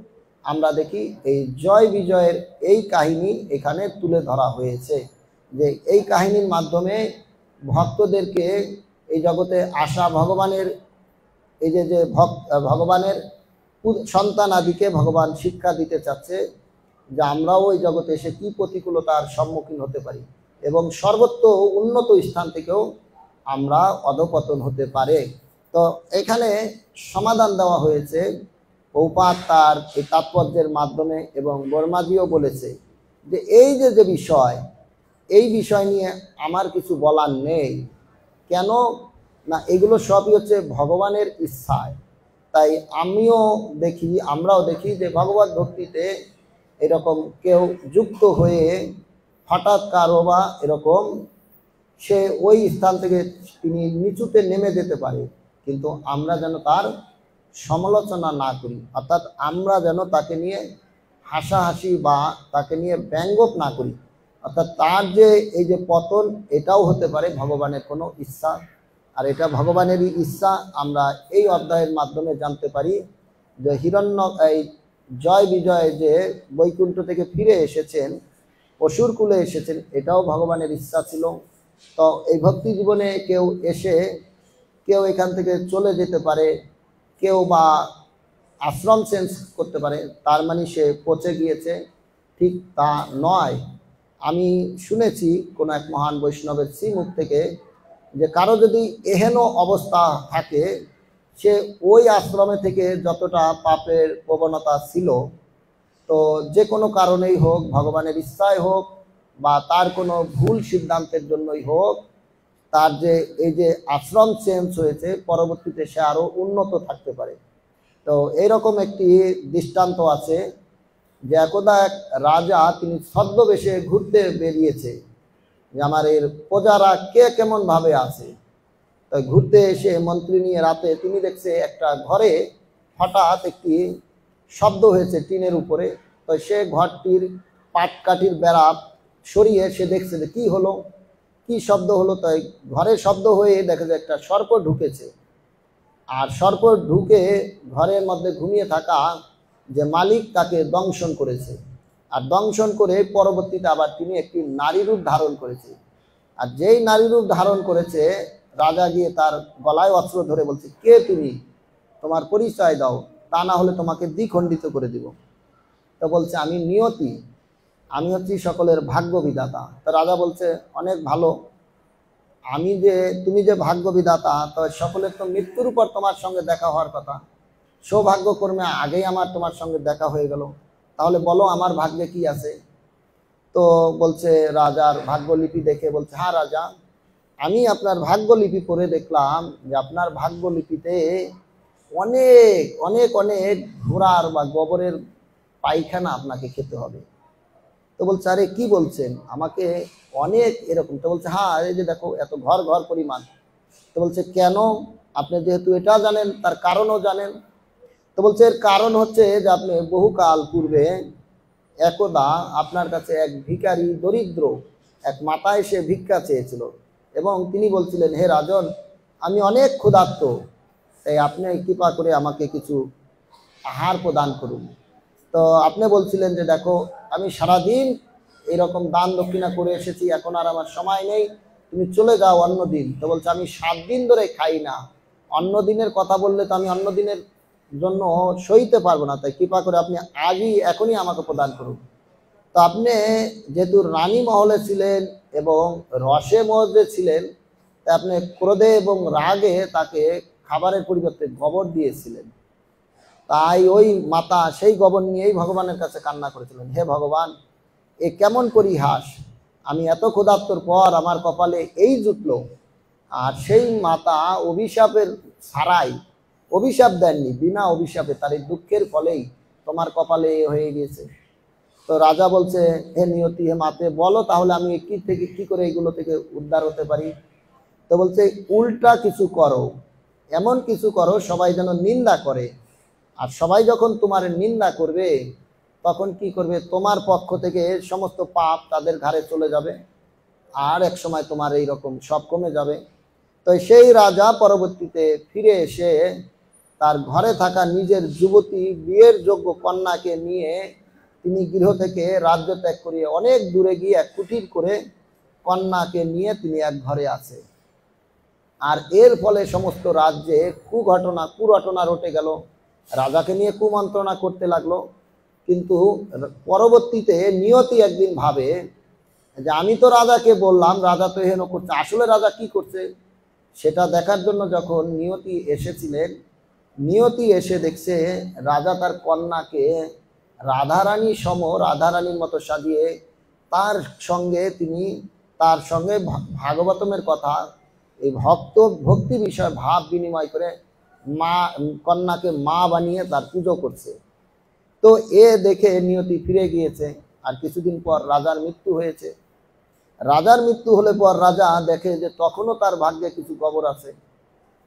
আমরা দেখি এই জয় বিজয়ের এই কাহিনী এখানে তুলে ধরা হয়েছে। যে এই কাহিনীর মাধ্যমে ভক্তদেরকে এই জগতে আসা ভগবানের এই যে ভগবানের সন্তান আদিকে ভগবান শিক্ষা দিতে চাচ্ছে যে আমরাও এই জগতে এসে কি প্রতিকূলতার সম্মুখীন হতে পারি এবং সর্বত্র উন্নত স্থান থেকেও আমরা অধপতন হতে পারে। তো এখানে সমাধান দেওয়া হয়েছে প্রভুপাদ তার এই তাৎপর্যের মাধ্যমে এবং বর্মাজিও বলেছে যে এই যে বিষয় এই বিষয় নিয়ে আমার কিছু বলার নেই। কেন না, এগুলো সবই হচ্ছে ভগবানের ইচ্ছায়। তাই আমরাও দেখি যে ভগবত ভক্তিতে এরকম কেউ যুক্ত হয়ে হঠাৎ কারো বা এরকম সে ওই স্থান থেকে তিনি নিচুতে নেমে যেতে পারে, কিন্তু আমরা যেন তার সমালোচনা না করি, অর্থাৎ আমরা যেন তাকে নিয়ে হাসাহাসি বা তাকে নিয়ে ব্যঙ্গ না করি। অর্থাৎ তার যে এই যে পতন এটাও হতে পারে ভগবানের কোনো ইচ্ছা, আর এটা ভগবানেরই ইচ্ছা। আমরা এই অধ্যায়ের মাধ্যমে জানতে পারি যে এই জয় বিজয় যে বৈকুণ্ঠ থেকে ফিরে এসেছেন, অসুর কুলে এসেছেন, এটাও ভগবানের ইচ্ছা ছিল। তো এই ভক্তি জীবনে কেউ এখান থেকে চলে যেতে পারে, কেউ বা আশ্রম চেঞ্জ করতে পারে, তার মানে সে পচে গিয়েছে, ঠিক তা নয়। আমি শুনেছি কোনো এক মহান বৈষ্ণবের শ্রীমুখ থেকে যে কারো যদি এহেন অবস্থা থাকে, সে ওই আশ্রমে থেকে যতটা পাপের প্রবণতা ছিল, তো যে কোনো কারণেই হোক, ভগবানের ইচ্ছায় হোক বা তার কোনো ভুল সিদ্ধান্তের জন্যই হোক, তার যে এই যে আশ্রম চেঞ্জ হয়েছে, পরবর্তীতে সে আরও উন্নত থাকতে পারে। তো এইরকম একটি দৃষ্টান্ত আছে যে একদা এক রাজা তিনি ছদ্মবেশে ঘুরতে বেরিয়েছে যে আমার এর প্রজারা কে কেমন ভাবে আছে। তো ঘুরতে এসে মন্ত্রী নিয়ে রাতে তিনি দেখছে একটা ঘরে হঠাৎ একটি শব্দ হয়েছে টিনের উপরে। তো সে ঘরটির পাটকাঠির বেড়া সরিয়ে সে দেখছে যে কী হলো, কি শব্দ হলো। তাই ঘরে শব্দ হয়ে দেখা যায় একটা সর্প ঢুকেছে, আর সর্প ঢুকে ঘরের মধ্যে ঘুমিয়ে থাকা যে মালিক তাকে দংশন করেছে, আর দংশন করে পরবর্তীতে আবার তিনি একটি নারী রূপ ধারণ করেছে। আর যেই নারী রূপ ধারণ করেছে, রাজা গিয়ে তার গলায় অস্ত্র ধরে বলছে, কে তুমি, তোমার পরিচয় দাও, তা না হলে তোমাকে দ্বিখণ্ডিত করে দিব। তো বলছে, আমি নিয়তি, আমি হচ্ছি সকলের ভাগ্য বিধাতা। তো রাজা বলছে, অনেক ভালো, তুমি যে ভাগ্য বিধাতা, তো সকলের তো মৃত্যুর উপর তোমার সঙ্গে দেখা হওয়ার কথা, সৌভাগ্যক্রমে আগেই আমার তোমার সঙ্গে দেখা হয়ে গেল, তাহলে বলো আমার ভাগ্যে কি আছে। তো বলছে, রাজার ভাগ্যলিপি দেখে বলছে, হ্যাঁ রাজা, আমি আপনার ভাগ্যলিপি পড়ে দেখলাম যে আপনার ভাগ্যলিপিতে অনেক অনেক অনেক ঘোড়ার বা গোবরের পায়খানা আপনাকে খেতে হবে। তো বলছে, আরে কি বলছেন, আমাকে অনেক এরকম। তো বলছে, হ্যাঁ এই যে দেখো এত ঘর ঘর পরিমাণ। তো বলছে, কেন, আপনি যেহেতু এটা জানেন তার কারণও জানেন। তো বলছে, এর কারণ হচ্ছে যে আপনি বহুকাল পূর্বে একদা আপনার কাছে এক ভিখারি দরিদ্র এক মাতা এসে ভিক্ষা চেয়েছিল, এবং তিনি বলছিলেন, হে রাজন, আমি অনেক ক্ষুধার্ত, তাই আপনি কৃপা করে আমাকে কিছু আহার প্রদান করুন। তো আপনি বলছিলেন যে দেখো, আমি সারাদিন এরকম দান দক্ষিণা করে এসেছি, এখন আর আমার সময় নেই, তুমি চলে যাও অন্য দিন। তো বলছে, আমি 7 দিন ধরে খাই না, অন্য দিনের কথা বললে তো আমি অন্য দিনের জন্য সইতে পারবো না, তাই কৃপা করে আপনি এখনই আমাকে প্রদান করুন। তো আপনি যেহেতু রানী মহলে ছিলেন এবং রসে মহলে ছিলেন, তাই আপনি ক্রোধে এবং রাগে তাকে খাবারের পরিবর্তে গোবর দিয়েছিলেন। তাই ওই মাতা সেই গোবর নিয়েই ভগবানের কাছে কান্না করেছিলেন, হে ভগবান, এ কেমন পরিহাস, আমি এত ক্ষুধার্তর পর আমার কপালে এই জুটলো। আর সেই মাতা অভিশাপের ছাড়াই, অভিশাপ দেননি, বিনা অভিশাপে তার এই দুঃখের ফলেই তোমার কপালে হয়ে গিয়েছে। তো রাজা বলছে, হে নিয়তি, হে মাতে, বলো তাহলে আমি কি করে এগুলো থেকে উদ্ধার হতে পারি। তো বলছে উল্টা কিছু করো, এমন কিছু করো সবাই যেন নিন্দা করে। আর সবাই যখন তোমার নিন্দা করবে তখন কি করবে, তোমার পক্ষ থেকে সমস্ত পাপ তাদের ঘাড়ে চলে যাবে, আর এক সময় তোমার এই রকম সব কমে যাবে। তো সেই রাজা পরবর্তীতে ফিরে এসে তার ঘরে থাকা নিজের যুবতী বিয়ের যোগ্য কন্যাকে নিয়ে তিনি গৃহ থেকে রাজ্য ত্যাগ করিয়ে অনেক দূরে গিয়ে এক কুটির করে কন্যাকে নিয়ে তিনি এক ঘরে আছে। আর এর ফলে সমস্ত রাজ্যে কুঘটনা রটে গেল, রাজাকে নিয়ে কুমন্ত্রণা করতে লাগলো। কিন্তু পরবর্তীতে নিয়তি একদিন ভাবে যে আমি তো রাজাকে বললাম, রাজা তো হেন করছে, আসলে রাজা কি করছে সেটা দেখার জন্য যখন নিয়তি এসেছিলেন, নিয়তি এসে দেখছে রাজা তার কন্যাকে রাধারানীর মতো সাজিয়ে তার সঙ্গে ভাগবতমের কথা, এই ভক্তি বিষয় ভাব বিনিময় করে কন্যাকে মা বানিয়ে তার পুজো করছে। তো এ দেখে নিয়তি ফিরে গিয়েছে। আর কিছুদিন পর রাজার মৃত্যু হয়েছে। রাজার মৃত্যু হলে পর রাজা দেখে যে তখনও তার ভাগ্যে কিছু খবর আছে।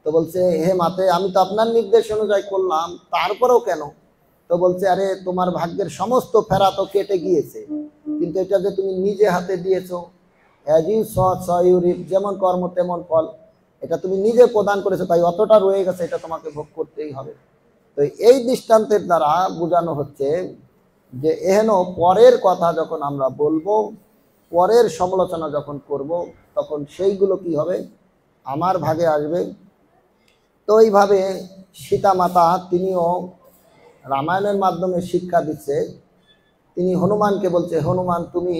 তো বলছে, হে মাতে, আমি তো আপনার নির্দেশ অনুযায়ী করলাম, তারপরেও কেন? তো বলছে, আরে তোমার ভাগ্যের সমস্ত ফেরা তো কেটে গিয়েছে, কিন্তু এটা যে তুমি নিজে হাতে দিয়েছো, অ্যাজ ইউ ইউ রিপ, যেমন কর্ম তেমন ফল, এটা তুমি নিজে প্রদান করেছো, তাই অতটা রয়ে গেছে, এটা তোমাকে ভোগ করতেই হবে। তো এই দৃষ্টান্তের দ্বারা বোঝানো হচ্ছে যে এহেন পরের কথা যখন আমরা বলবো, পরের সমালোচনা যখন করব, তখন সেইগুলো কি হবে, আমার ভাগে আসবে। তো এইভাবে সীতা মাতা তিনিও রামায়ণের মাধ্যমে শিক্ষা দিচ্ছে। তিনি হনুমানকে বলছে, হনুমান, তুমি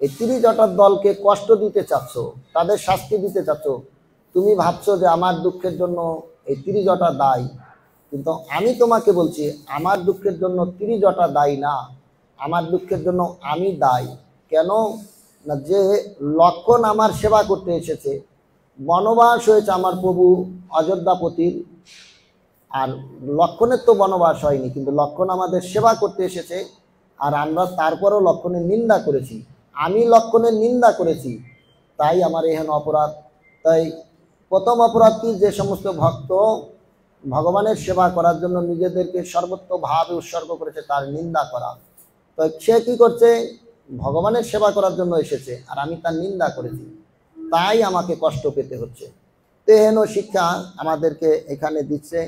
এই 30 জটার দলকে কষ্ট দিতে চাচ্ছ, তাদের শাস্তি দিতে চাচ্ছ, তুমি ভাবছো যে আমার দুঃখের জন্য এই 30 জটা দায়ী, কিন্তু আমি তোমাকে বলছি আমার দুঃখের জন্য 30 জটা দায়ী না, আমার দুঃখের জন্য আমি দায়ী। কেন না, যে লক্ষণ আমার সেবা করতে এসেছে, বনবাস হয়েছে আমার প্রভু অযোধ্যাপতির, আর লক্ষণের তো বনবাস হয়নি, কিন্তু লক্ষণ আমাদের সেবা করতে এসেছে, আর আমরা তারপরও লক্ষণের নিন্দা করেছি, আমি লক্ষণের নিন্দা করেছি, তাই আমার এহেন অপরাধ। তাই প্রথম অপরাধ কি, যে সমস্ত ভক্ত ভগবানের সেবা করার জন্য নিজেদেরকে সর্বত্রভাবে উৎসর্গ করেছে তার নিন্দা করা। তো সে কি করছে, ভগবানের সেবা করার জন্য এসেছে আর আমি তার নিন্দা করেছি, তাই আমাকে কষ্ট পেতে হচ্ছে। তেহেন শিক্ষা আমাদেরকে এখানে দিচ্ছে।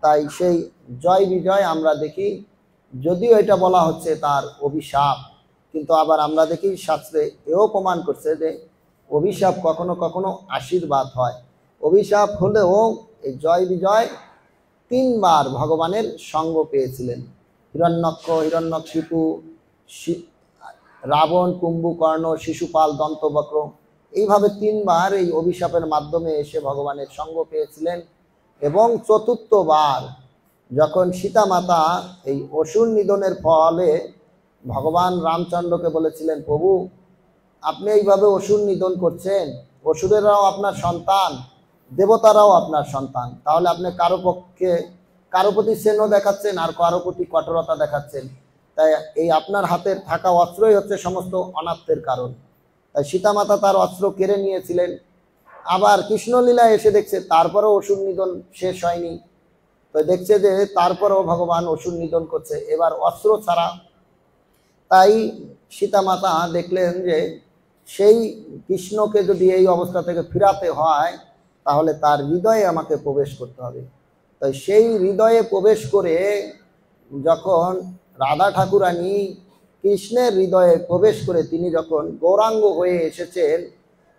তাই সেই জয় বিজয় আমরা দেখি, যদিও এটা বলা হচ্ছে তার অভিশাপ, কিন্তু আবার আমরা দেখি শাস্ত্রে এও প্রমাণ করছে যে অভিশাপ কখনো কখনো আশীর্বাদ হয়। অভিশাপ হলেও এই জয় বিজয় 3 বার ভগবানের সঙ্গ পেয়েছিলেন। হিরণ্যকশিপু, রাবণ, কুম্ভকর্ণ, শিশুপাল, দন্তবক্র, এইভাবে 3 বার এই অভিশাপের মাধ্যমে এসে ভগবানের সঙ্গ পেয়েছিলেন। এবং 4র্থ বার যখন সীতা মাতা এই অসুর নিধনের ফলে ভগবান রামচন্দ্রকে বলেছিলেন, প্রভু আপনি এইভাবে অসুর নিধন করছেন, অসুরেরাও আপনার সন্তান, দেবতারাও আপনার সন্তান, তাহলে আপনি কারো প্রতি স্নেহ দেখাচ্ছেন আর কারো প্রতি কঠোরতা দেখাচ্ছেন, তাই এই আপনার হাতের থাকা অস্ত্রই হচ্ছে সমস্ত অনার্থের কারণ। তাই সীতামাতা তার অস্ত্র কেড়ে নিয়েছিলেন। আবার কৃষ্ণলীলা এসে দেখছে তারপরেও অসুর নিধন শেষ হয়নি, তো দেখছে যে তারপরেও ভগবান অসুর নিধন করছে, এবার অস্ত্র ছাড়া। তাই সীতামাতা দেখলেন যে সেই কৃষ্ণকে যদি এই অবস্থা থেকে ফিরাতে হয় তাহলে তার হৃদয়ে আমাকে প্রবেশ করতে হবে। তাই সেই হৃদয়ে প্রবেশ করে যখন রাধা ঠাকুরানী কৃষ্ণের হৃদয়ে প্রবেশ করে তিনি যখন গৌরাঙ্গ হয়ে এসেছেন,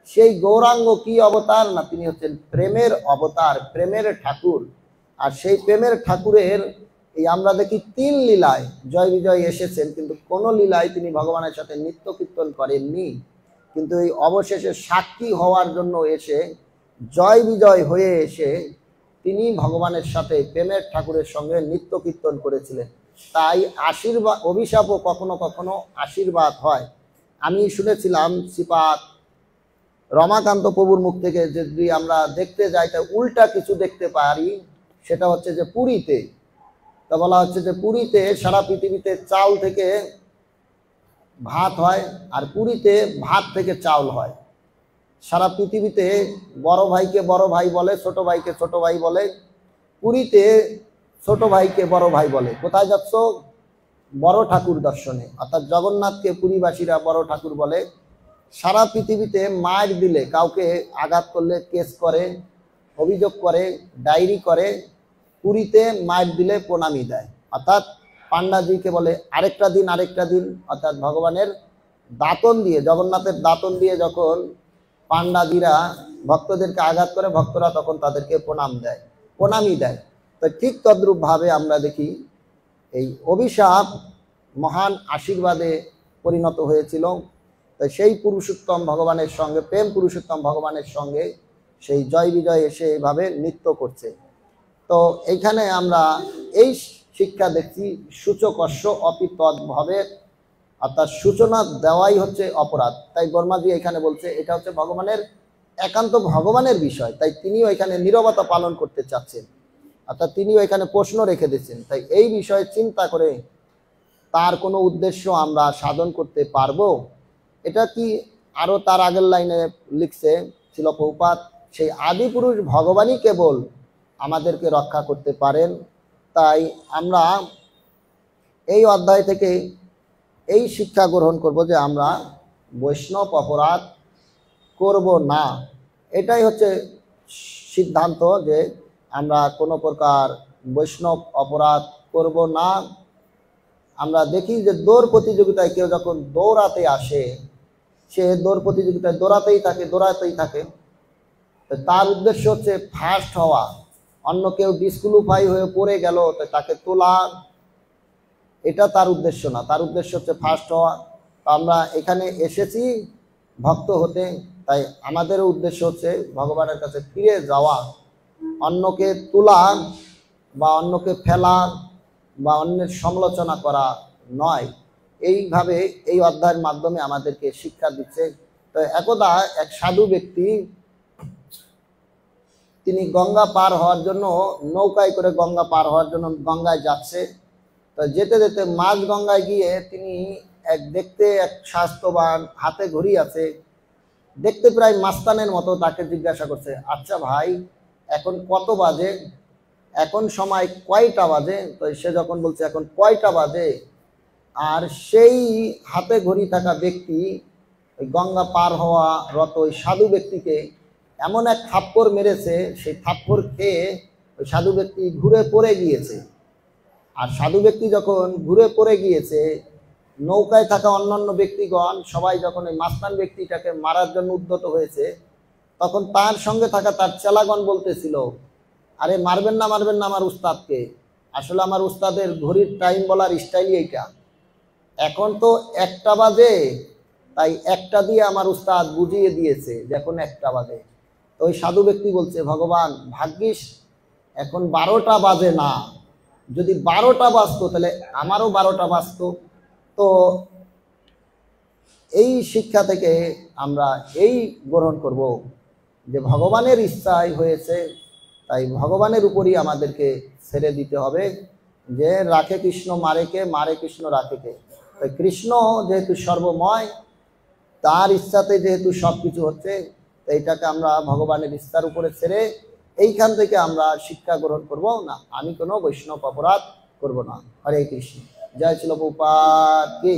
সেই গৌরাঙ্গ কি অবতার না, তিনি হচ্ছেন প্রেমের অবতার, প্রেমের ঠাকুর। আর সেই প্রেমের ঠাকুরের এই আমরা দেখি 3 লীলায় জয় বিজয় এসেছেন, কিন্তু কোনো লীলায় তিনি ভগবানের সাথে নিত্য কীর্তন করেননি, কিন্তু এই অবশেষে সাক্ষী হওয়ার জন্য এসে জয় বিজয় হয়ে এসে তিনি ভগবানের সাথে প্রেমের ঠাকুরের সঙ্গে নিত্য কীর্তন করেছিলেন। তাই অভিশাপও কখনো কখনো আশীর্বাদ হয়। আমি শুনেছিলাম শ্রীপাদ রমাকান্ত প্রভুর মুখ থেকে যদি আমরা দেখতে যাই তা উল্টা কিছু দেখতে পারি, সেটা হচ্ছে যে পুরীতে, তা বলা হচ্ছে যে পুরীতে সারা পৃথিবীতে চাল থেকে ভাত হয় আর পুরীতে ভাত থেকে চাউল হয়। সারা পৃথিবীতে বড় ভাইকে বড় ভাই বলে, ছোট ভাইকে ছোট ভাই বলে। পুরীতে ছোট ভাইকে বড় ভাই বলে। কোথায় যাচ্ছ? বড় ঠাকুর দর্শনে, অর্থাৎ জগন্নাথকে পুরীবাসীরা বড় ঠাকুর বলে। সারা পৃথিবীতে মার দিলে, কাউকে আঘাত করলে কেস করে, অভিযোগ করে, ডায়েরি করে। পুরীতে মার দিলে প্রণামী দেয়, অর্থাৎ পান্ডাজিকে বলে আরেকটা দিন, আরেকটা দিন। অর্থাৎ ভগবানের দাঁতন দিয়ে, জগন্নাথের দাঁতন দিয়ে যখন পান্ডাজিরা ভক্তদেরকে আঘাত করে, ভক্তরা তখন তাদেরকে প্রণাম দেয়, প্রণামী দেয়। তো ঠিক তদ্রূপভাবে আমরা দেখি এই অভিশাপ মহান আশীর্বাদে পরিণত হয়েছিল। তো সেই পুরুষোত্তম ভগবানের সঙ্গে, প্রেম পুরুষোত্তম ভগবানের সঙ্গে সেই জয় বিজয় এসে এইভাবে নৃত্য করছে। তো এইখানে আমরা এই শিক্ষা দেখছি, সূচকস্য অপি তদ্ভবে, অর্থাৎ সূচনা দেওয়াই হচ্ছে অপরাধ। তাই বর্মাজি এখানে বলছে এটা হচ্ছে ভগবানের একান্ত ভগবানের বিষয়, তাই তিনিও এখানে নীরবতা পালন করতে চাচ্ছেন, অর্থাৎ তিনিও এখানে প্রশ্ন রেখে দিচ্ছেন। তাই এই বিষয়ে চিন্তা করে তার কোনো উদ্দেশ্য আমরা সাধন করতে পারবো? এটা কি আরো তার আগের লাইনে লিখছে ছিল প্রভুপাদ, সেই আদি পুরুষ ভগবানই কেবল আমাদেরকে রক্ষা করতে পারেন। তাই আমরা এই অধ্যায় থেকে এই শিক্ষা গ্রহণ করব যে আমরা বৈষ্ণব অপরাধ করব না। এটাই হচ্ছে সিদ্ধান্ত, যে আমরা কোনো প্রকার বৈষ্ণব অপরাধ করব না। আমরা দেখি যে দৌড় প্রতিযোগিতায় কেউ যখন দৌড়াতে আসে, সে দৌড় প্রতিযোগিতায় দৌড়াতেই থাকে। তার উদ্দেশ্য হচ্ছে ফার্স্ট হওয়া। অন্য কেউ ডিসকুলিফাই হয়ে পড়ে গেল, তাকে তোলা, এটা তার উদ্দেশ্য না। তার উদ্দেশ্য হচ্ছে ফার্স্ট হওয়া। তো আমরা এখানে এসেছি ভক্ত হতে, তাই আমাদেরও উদ্দেশ্য হচ্ছে ভগবানের কাছে ফিরে যাওয়া, অন্যকে তোলা বা অন্যকে ফেলা বা অন্যের সমালোচনা করা নয়। এইভাবে এই অধ্যায়ের মাধ্যমে আমাদেরকে শিক্ষা দিচ্ছে। তো একদা এক সাধু ব্যক্তি, তিনি গঙ্গা পার হওয়ার জন্য, নৌকায় করে গঙ্গা পার হওয়ার জন্য গঙ্গায় যাচ্ছে। তো যেতে যেতে মাঝ গঙ্গায় গিয়ে তিনি দেখতে এক স্বাস্থ্যবান, হাতে ঘড়ি আছে, দেখতে প্রায় মাস্তানের মতো, তাকে জিজ্ঞাসা করছে, আচ্ছা ভাই এখন কত বাজে, এখন সময় কয়টা বাজে? তো সে যখন বলছে এখন কয়টা বাজে, আর সেই হাতে ঘড়ি থাকা ব্যক্তি ওই গঙ্গা পার হওয়া রত ওই সাধু ব্যক্তিকে এমন এক থাপ্পড় মেরেছে, সেই থাপ্পড় খেয়ে ওই সাধু ব্যক্তি ঘুরে পড়ে গিয়েছে। আর সাধু ব্যক্তি যখন ঘুরে পড়ে গিয়েছে, নৌকায় থাকা অন্যান্য ব্যক্তিগণ সবাই যখন ওই মাস্তান ব্যক্তিটাকে মারার জন্য উদ্যত হয়েছে, তখন তার সঙ্গে থাকা তার চেলাগণ বলতেছিল, আরে মারবেন না আমার উস্তাদকে, আসলে আমার উস্তাদের ঘড়ির টাইম বলার স্টাইলই এইটা, এখন তো 1টা বাজে, তাই 1টা দিয়ে আমার উস্তাদ বুঝিয়ে দিয়েছে যে এখন 1টা বাজে। তো ওই সাধু ব্যক্তি বলছে, ভগবান ভাগ্যিস এখন 12টা বাজে না, যদি 12টা বাজতো তাহলে আমারও 12টা বাজতো। তো এই শিক্ষা থেকে আমরা এই গ্রহণ করব যে ভগবানের ইচ্ছাই হয়েছে, তাই ভগবানের উপরই আমাদেরকে ছেড়ে দিতে হবে, যে রাখে কৃষ্ণ মারে কে, মারে কৃষ্ণ রাখে কে। তাই কৃষ্ণ যেহেতু সর্বময়, তার ইচ্ছাতে যেহেতু সব কিছু হচ্ছে, এইটাকে আমরা ভগবানের ইচ্ছার উপরে ছেড়ে এইখান থেকে আমরা শিক্ষা গ্রহণ করব না, আমি কোনো বৈষ্ণব অপরাধ করব না। হরে কৃষ্ণ। জয় শিল প্রভুপাদ কি।